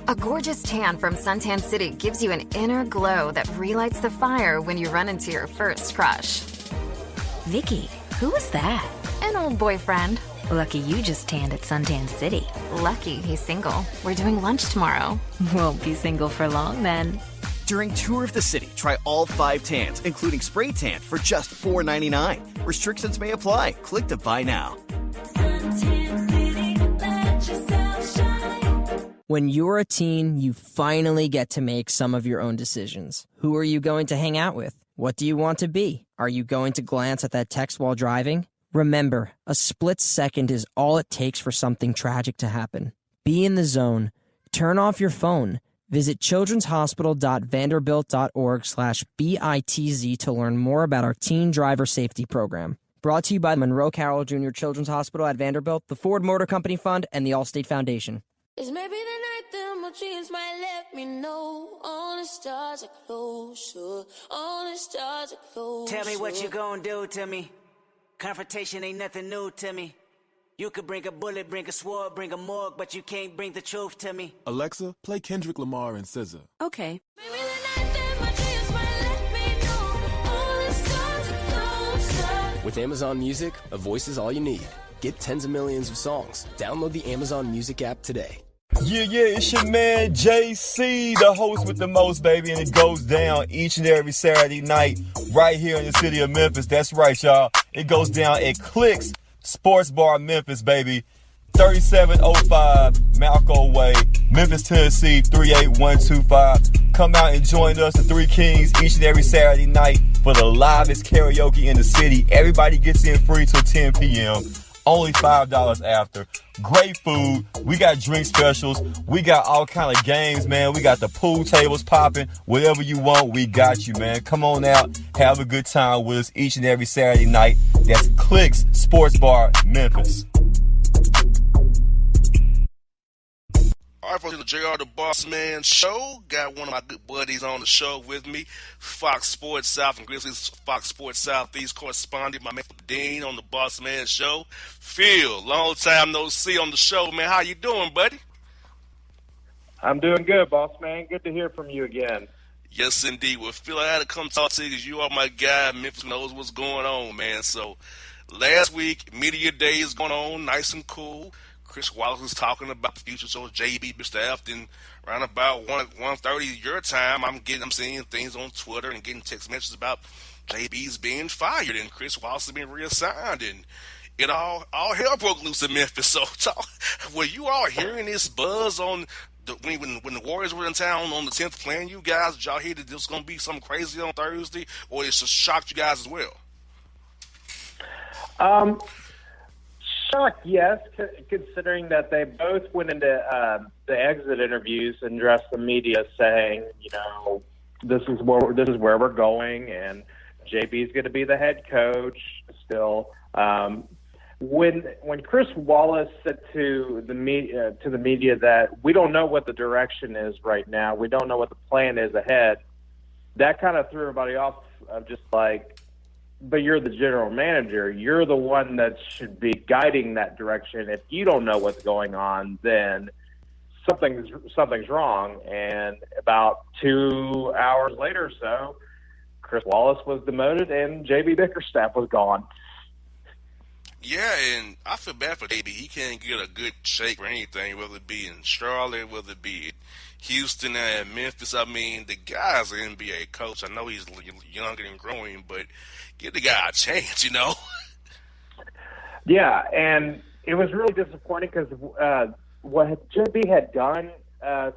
A gorgeous tan from Suntan City gives you an inner glow that relights the fire when you run into your first crush. Vicky, who was that? An old boyfriend. Lucky you just tanned at Suntan City. Lucky he's single. We're doing lunch tomorrow. Won't be single for long then. During Tour of the City, try all 5 tans, including spray tan, for just $4.99. Restrictions may apply. Click to buy now. When you're a teen, you finally get to make some of your own decisions. Who are you going to hang out with? What do you want to be? Are you going to glance at that text while driving? Remember, a split second is all it takes for something tragic to happen. Be in the zone. Turn off your phone. Visit childrenshospital.vanderbilt.org/BITZ to learn more about our teen driver safety program. Brought to you by Monroe Carroll Jr. Children's Hospital at Vanderbilt, the Ford Motor Company Fund, and the Allstate Foundation. It's maybe the night that my dreams might let me know. All the stars are closer. All the stars are closer. Tell me what you gonna do to me. Confrontation ain't nothing new to me. You could bring a bullet, bring a sword, bring a morgue, but you can't bring the truth to me. Alexa, play Kendrick Lamar and SZA. Okay. Maybe the night that my dreams might let me know. All the stars are closer. With Amazon Music, a voice is all you need. Get tens of millions of songs. Download the Amazon Music app today. Yeah, it's your man JC, the host with the most, baby, and it goes down each and every Saturday night right here in the city of Memphis. That's right, y'all. It goes down at Clicks Sports Bar Memphis, baby. 3705 Malco Way, Memphis, Tennessee, 38125. Come out and join us, the Three Kings, each and every Saturday night for the livest karaoke in the city. Everybody gets in free till 10 p.m. Only $5 after. Great food. We got drink specials. We got all kind of games, man. We got the pool tables popping. Whatever you want, we got you, man. Come on out. Have a good time with us each and every Saturday night. That's Clicks Sports Bar, Memphis. All right, folks, the JR the Bossman show. Got one of my good buddies on the show with me, Fox Sports South and Grizzlies Fox Sports Southeast correspondent, my man Dean on the Bossman show. Phil, long time no see on the show, man. How you doing, buddy? I'm doing good, Bossman. Good to hear from you again. Yes, indeed. Well, Phil, I had to come talk to you because you are my guy. Memphis knows what's going on, man. So last week, Media Day is going on, nice and cool. Chris Wallace was talking about the future, so JB, Mr. Afton, around about 1:30 your time. I'm seeing things on Twitter and getting text messages about JB's being fired and Chris Wallace is being reassigned, and it all hell broke loose in Memphis. So, were you all hearing this buzz on when the Warriors were in town on the 10th playing you guys? Did y'all hear that this was going to be something crazy on Thursday, or it just shocked you guys as well? Shocked, yes, considering that they both went into the exit interviews and addressed the media saying, this is where we're going, and JB's going to be the head coach still. When Chris Wallace said to the media that we don't know what the direction is right now, we don't know what the plan is ahead, that kind of threw everybody off of just like, but you're the general manager. You're the one that should be guiding that direction. If you don't know what's going on, then something's wrong. And about 2 hours later or so, Chris Wallace was demoted and JB Bickerstaff was gone. Yeah, and I feel bad for JB. He can't get a good shake or anything, whether it be in Charlotte, whether it be in Houston and Memphis. I mean, the guy's an NBA coach. I know he's younger and growing, but give the guy a chance, Yeah, and it was really disappointing because what JB had done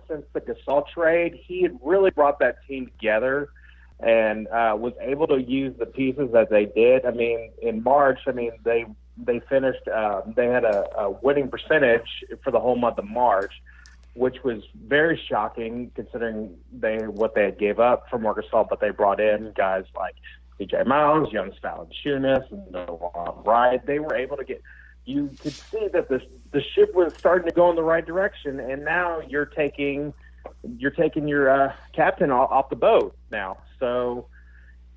since the Gasol trade, he had really brought that team together and was able to use the pieces that they did. I mean, in March, they finished, they had a winning percentage for the whole month of March, which was very shocking considering what they had gave up for Marc Gasol, but they brought in guys like DJ Miles, Jonas Valanciunas, and Noah Wright. They were able to you could see that the ship was starting to go in the right direction, and now you're taking your captain off the boat now. So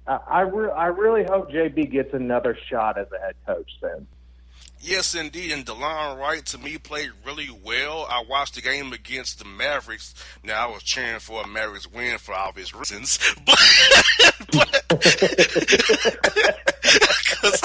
I really hope JB gets another shot as a head coach then. Yes, indeed. And DeLon Wright, to me, played really well. I watched the game against the Mavericks. Now, I was cheering for a Mavericks win for obvious reasons. But because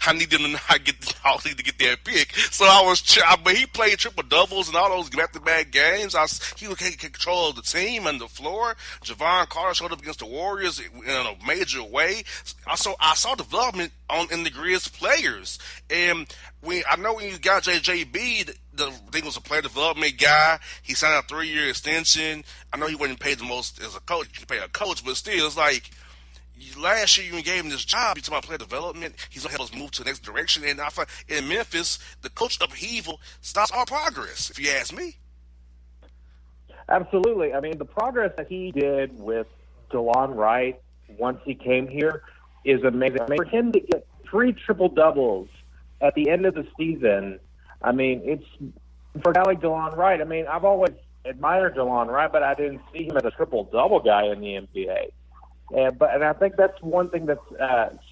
I need them to not get that pick. So I was but he played triple doubles and all those back-to-back games. He was in control of the team and the floor. Javon Carter showed up against the Warriors in a major way. I saw development in the Grizz players. And I know when you got JJB, the thing was a player development guy. He signed a 3-year extension. I know he wasn't paid the most as a coach. He paid a coach, but still, it's like last year you gave him this job. You talking about player development. He's gonna help us move to the next direction. And I find in Memphis, the coach upheaval stops our progress. If you ask me. Absolutely. I mean, the progress that he did with DeLon Wright once he came here is amazing. I mean, for him to get 3 triple doubles at the end of the season, I mean, it's for a guy like DeLon Wright. I mean, I've always admired DeLon Wright, but I didn't see him as a triple-double guy in the NBA. And I think that's one thing that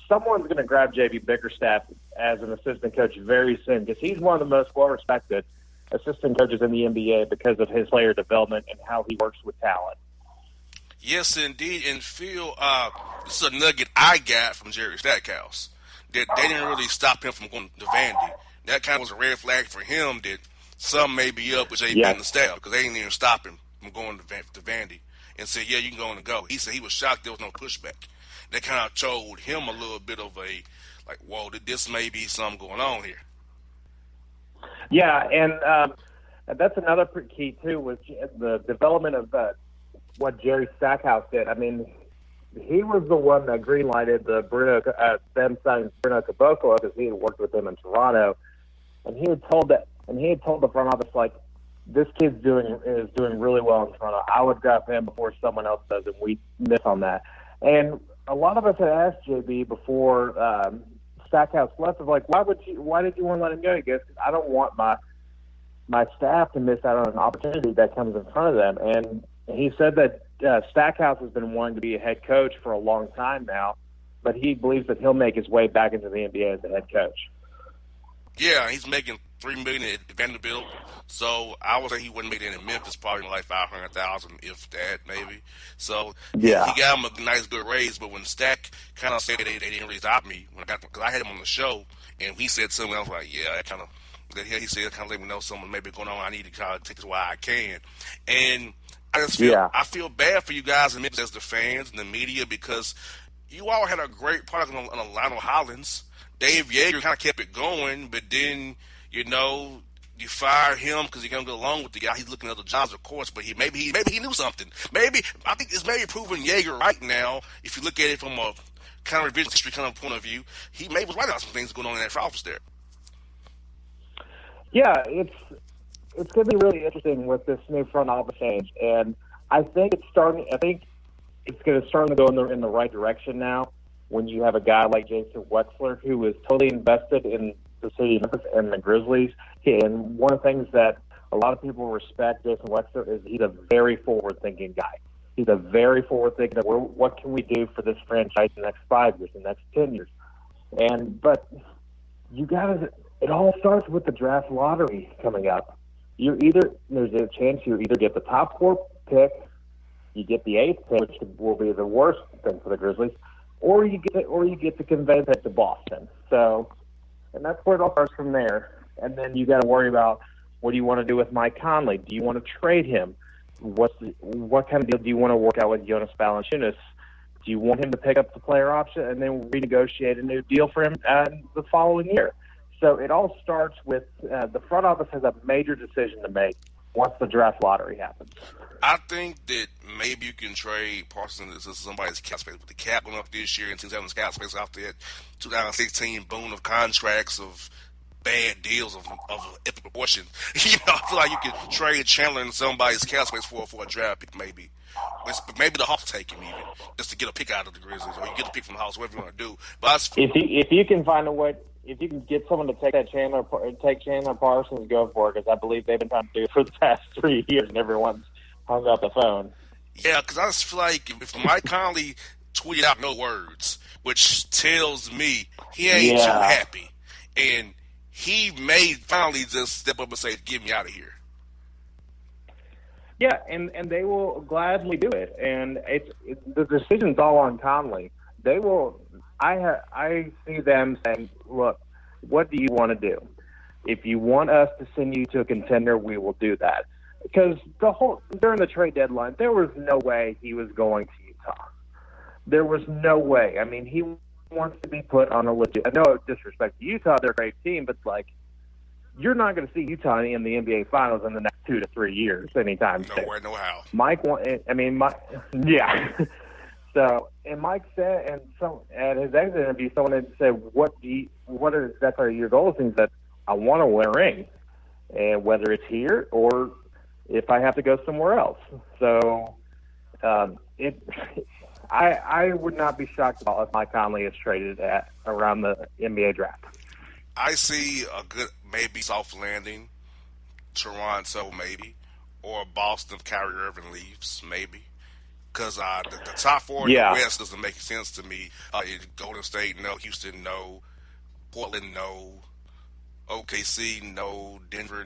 someone's going to grab J.B. Bickerstaff as an assistant coach very soon, because he's one of the most well-respected assistant coaches in the NBA because of his player development and how he works with talent. Yes, indeed. And Phil, this is a nugget I got from Jerry Stackhouse. That they didn't really stop him from going to Vandy. That kind of was a red flag for him that some may be up with JB and the staff because they didn't even stop him from going to Vandy and said, yeah, you can go and go. He said he was shocked there was no pushback. That kind of showed him a little bit of a, like, whoa, this may be something going on here. Yeah, and that's another key, too, was the development of what Jerry Stackhouse did. I mean, he was the one that green-lighted them signing Bruno Caboclo because he had worked with them in Toronto, and he had told the front office, like, this kid's doing really well in Toronto. I would draft him before someone else does, and we miss on that. And a lot of us had asked JB before Stackhouse left, of like, why did you want to let him go? He goes, I don't want my staff to miss out on an opportunity that comes in front of them. And he said that Stackhouse has been wanting to be a head coach for a long time now, but he believes that he'll make his way back into the NBA as a head coach. Yeah, he's making $3 million at Vanderbilt, so I would say he wouldn't make it in Memphis, probably like $500,000, if that, maybe. So yeah, he got him a nice, good raise. But when Stack kind of said they didn't really stop me because I had him on the show, and he said something, I was like, yeah, that kind of. He said, kind of let me know something maybe going on. I need to kind of take this while I can, and I just feel bad for you guys in Memphis as the fans and the media because you all had a great product on Lionel Hollins. Dave Yeager kind of kept it going, but then, you you fire him because you're going to go along with the guy. He's looking at other jobs, of course, but maybe he knew something. I think it's maybe proving Yeager right now, if you look at it from a kind of revision history kind of point of view, he maybe was right about some things going on in that front office there. Yeah, it's going to be really interesting with this new front office change, and I think it's going to start to go in the right direction now. When you have a guy like Jason Wexler who is totally invested in the city of Memphis and the Grizzlies, and one of the things that a lot of people respect Jason Wexler is he's a very forward-thinking guy. He's a very forward-thinking. What can we do for this franchise in the next 5 years, the next 10 years? But it all starts with the draft lottery coming up. There's a chance you either get the top 4 pick, you get the 8th pick, which will be the worst thing for the Grizzlies, or you get to convey that to Boston. So, and that's where it all starts from there. And then you got to worry about what do you want to do with Mike Conley? Do you want to trade him? What kind of deal do you want to work out with Jonas Valanciunas? Do you want him to pick up the player option and then renegotiate a new deal for him the following year? So it all starts with the front office has a major decision to make once the draft lottery happens. I think that maybe you can trade Parsons to somebody's cap space. With the cap going up this year and teams having cap space after that 2016 boom of contracts of bad deals of epic proportion. I feel like you could trade Chandler in somebody's cap space for a draft pick maybe. Maybe the Hawks take him even just to get a pick out of the Grizzlies, or you get a pick from the Hawks, whatever you want to do. But if you can find a way, if you can get someone to take Chandler Parsons, go for it, because I believe they've been trying to do it for the past 3 years, and everyone's hung up the phone. Yeah, because I just feel like if Mike Conley tweeted out no words, which tells me he ain't too happy. And he may finally just step up and say, "Get me out of here." Yeah, and they will gladly do it. And the decision's all on Conley. They will. I see them saying, "Look, what do you want to do? If you want us to send you to a contender, we will do that." Because during the trade deadline, there was no way he was going to Utah. There was no way. I mean, he wants to be put on a legit. No disrespect to Utah, they're a great team, but like, you're not going to see Utah in the NBA Finals in the next 2 to 3 years anytime soon. Nowhere, no how. Yeah. So, and Mike said, at his exit interview, someone had said, "What are your goals?" And he said, "I want to win a ring, and whether it's here or if I have to go somewhere else." So, I would not be shocked at all if Mike Conley is traded at around the NBA draft. I see a good, maybe soft landing, Toronto maybe, or Boston if Kyrie Irving leaves, maybe. Because the top four in the West doesn't make sense to me. Golden State, no. Houston, no. Portland, no. OKC, no. Denver,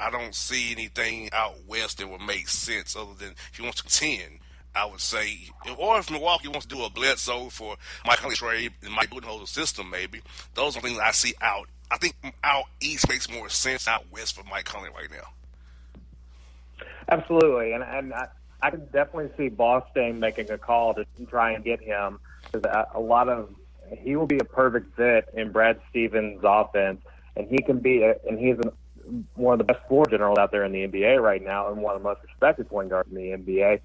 I don't see anything out West that would make sense other than if he wants to contend, I would say. Or if Milwaukee wants to do a Bledsoe for Mike Conley trade and Mike Budenholzer's system, maybe. Those are things I see out. I think out East makes more sense out West for Mike Conley right now. Absolutely, and I can definitely see Boston making a call to try and get him, because he will be a perfect fit in Brad Stevens' offense, and he's one of the best floor generals out there in the NBA right now, and one of the most respected point guards in the NBA.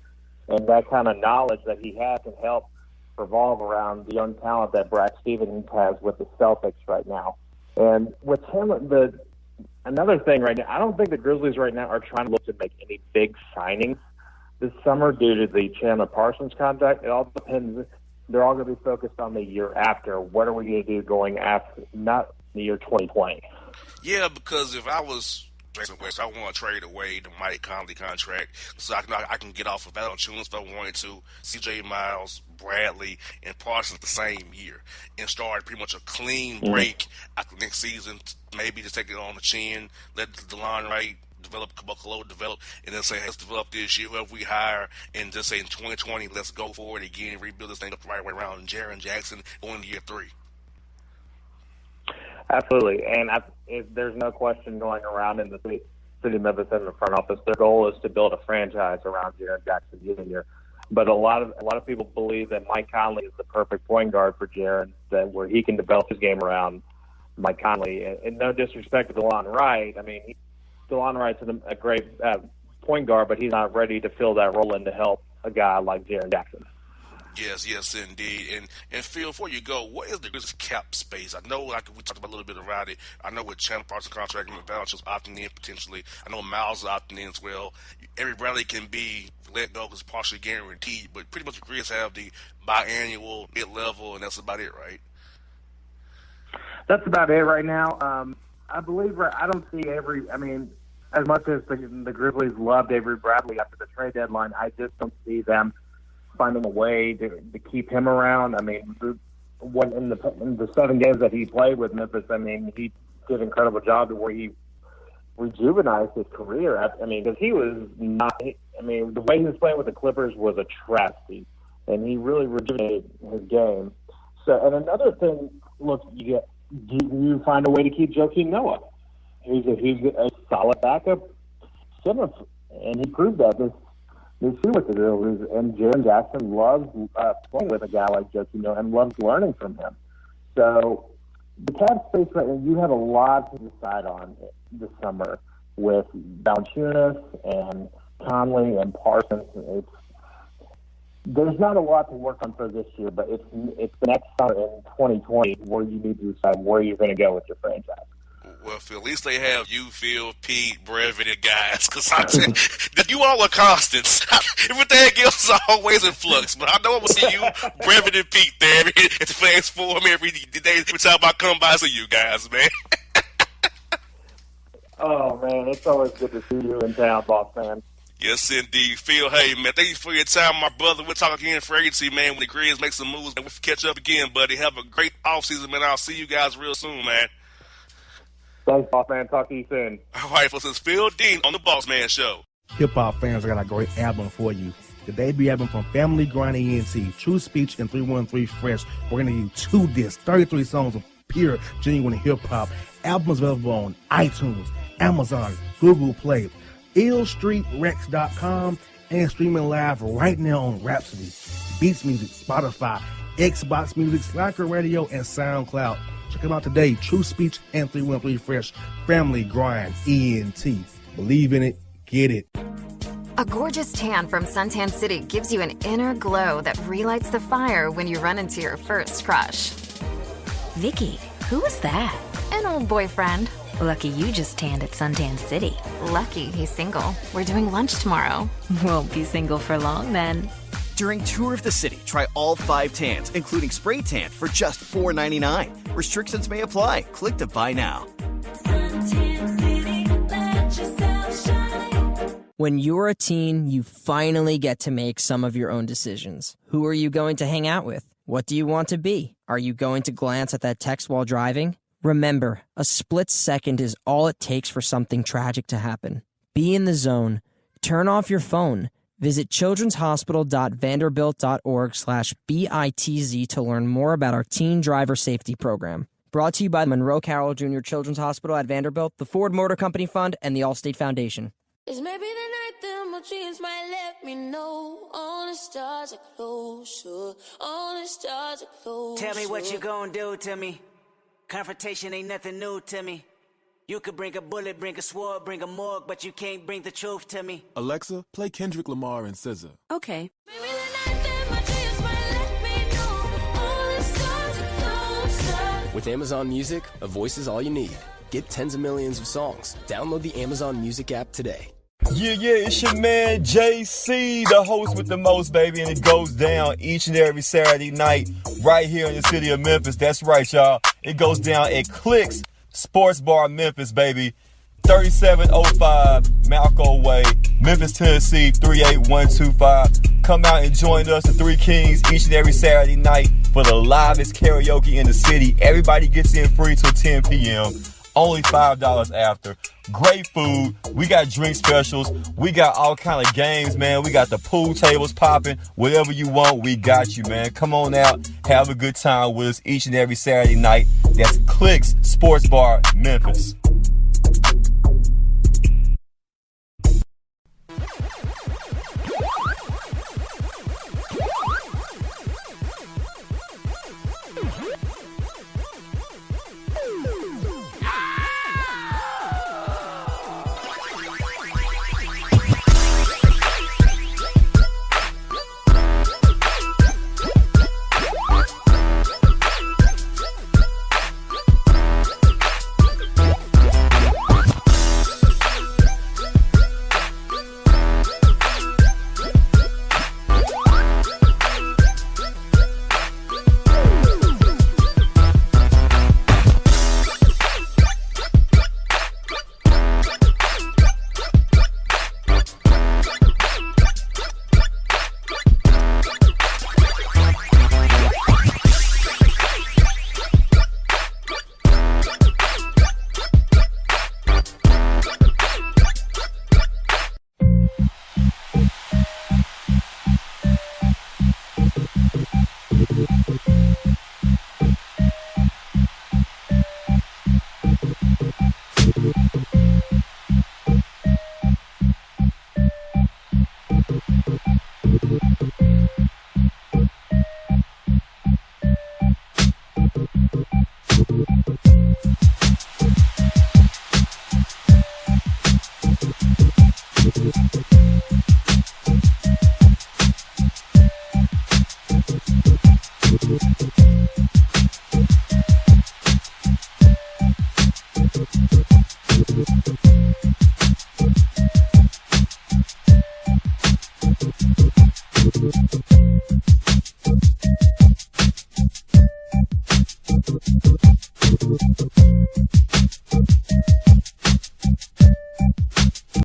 And that kind of knowledge that he has can help revolve around the young talent that Brad Stevens has with the Celtics right now. And with him, another thing right now, I don't think the Grizzlies right now are trying to look to make any big signings this summer due to the Chandler Parsons contract. It all depends. They're all going to be focused on the year after. What are we going to do going after, not the year 2020? Yeah, because if I was Jason West, I want to trade away the Mike Conley contract so I can get off of Valanciunas if I wanted to, C.J. Miles, Bradley, and Parsons the same year, and start pretty much a clean break after next season. Maybe just take it on the chin, let DeLon Wright develop, Caboclo develop, and then say, hey, let's develop this year, whoever we hire, and just say in 2020, let's go for it again, rebuild this thing up the right way around Jaren Jackson going into year 3. Absolutely, and there's no question going around in the city of Memphis in the front office. Their goal is to build a franchise around Jaren Jackson Jr. But a lot of people believe that Mike Conley is the perfect point guard for Jaren, where he can develop his game around Mike Conley. And no disrespect to DeLon Wright, I mean, DeLon Wright's a great point guard, but he's not ready to fill that role and to help a guy like Jaren Jackson. Yes, indeed. And Phil, before you go, what is the Grizzlies cap space? I know, like we talked about a little bit about it. I know with Chandler Parsons contract and Valanciunas opting in potentially. I know Miles is opting in as well. Every Bradley can be let go because it's partially guaranteed, but pretty much the Grizzlies have the biannual, mid-level, and that's about it, right? That's about it right now. I believe I don't see as much as the Grizzlies loved Avery Bradley after the trade deadline, I just don't see them finding a way to keep him around. I mean, in the 7 games that he played with Memphis, I mean, he did an incredible job to where he rejuvenized his career. I mean, because he was not. I mean, the way he was playing with the Clippers was a travesty, and he really rejuvenated his game. So, and another thing, look, you find a way to keep Joakim Noah. He's a solid backup center, and he proved that this year with the Grizzlies. And Jaren Jackson loves playing with a guy like Joakim Noah and loves learning from him. So the cap space right now, you have a lot to decide on this summer with Valanciunas and Conley and Parsons. There's not a lot to work on for this year, but it's the next summer in 2020 where you need to decide where you're going to go with your franchise. Well, Phil, at least they have you, Phil, Pete, Brevin, and guys, because you all are constants. Everything else is always in flux, but I know I'm going to see you, Brevin, and Pete there at the Fans Forum every day. Every time I come by, see you guys, man. Oh, man, it's always good to see you in town, Bossman. Yes, indeed. Phil, hey, man, thank you for your time, my brother. We'll talk again for agency, man. When the Grizz make some moves, we'll catch up again, buddy. Have a great offseason, man. I'll see you guys real soon, man. Thanks, Bossman. Talk to you soon. All right, folks, it's Phil Dean on the Bossman Show. Hip-hop fans, I got a great album for you. The debut album from Family Grind ENT, True Speech and 313 Fresh. We're going to give you 2 discs, 33 songs of pure, genuine hip-hop. Album is available on iTunes, Amazon, Google Play, illstreetrex.com, and streaming live right now on Rhapsody, Beats Music, Spotify, Xbox Music, Slacker Radio, and SoundCloud. Check them out today. True Speech and 313 Fresh. Family Grind ENT. Believe in it. Get it. A gorgeous tan from Suntan City gives you an inner glow that relights the fire when you run into your first crush. Vicky, who was that? An old boyfriend. Lucky you just tanned at Suntan City. Lucky he's single. We're doing lunch tomorrow. Won't be single for long then. During Tour of the City, try all 5 tans, including spray tan, for just $4.99. Restrictions may apply. Click to buy now. When you're a teen, you finally get to make some of your own decisions. Who are you going to hang out with? What do you want to be? Are you going to glance at that text while driving? Remember, a split second is all it takes for something tragic to happen. Be in the zone. Turn off your phone. Visit childrenshospital.vanderbilt.org/BITZ to learn more about our teen driver safety program. Brought to you by Monroe Carroll Jr. Children's Hospital at Vanderbilt, the Ford Motor Company Fund, and the Allstate Foundation. It's maybe the night that my dreams might let me know. All the stars are closer. All the stars are closer. Tell me what you gonna do to me. Confrontation ain't nothing new to me. You could bring a bullet, bring a sword, bring a morgue, but you can't bring the truth to me. Alexa, play Kendrick Lamar and SZA. Okay. Maybe the night that my dreams might let me know. All the stars are closer. With Amazon Music, a voice is all you need. Get tens of millions of songs. Download the Amazon Music app today. Yeah, it's your man JC, the host with the most, baby, and it goes down each and every Saturday night right here in the city of Memphis. That's right, y'all. It goes down at Clicks Sports Bar Memphis, baby. 3705 Malco Way, Memphis, Tennessee, 38125. Come out and join us, the Three Kings, each and every Saturday night for the livest karaoke in the city. Everybody gets in free till 10 p.m. Only $5 after. Great food. We got drink specials. We got all kind of games, man. We got the pool tables popping. Whatever you want, we got you, man. Come on out. Have a good time with us each and every Saturday night. That's Clicks Sports Bar, Memphis.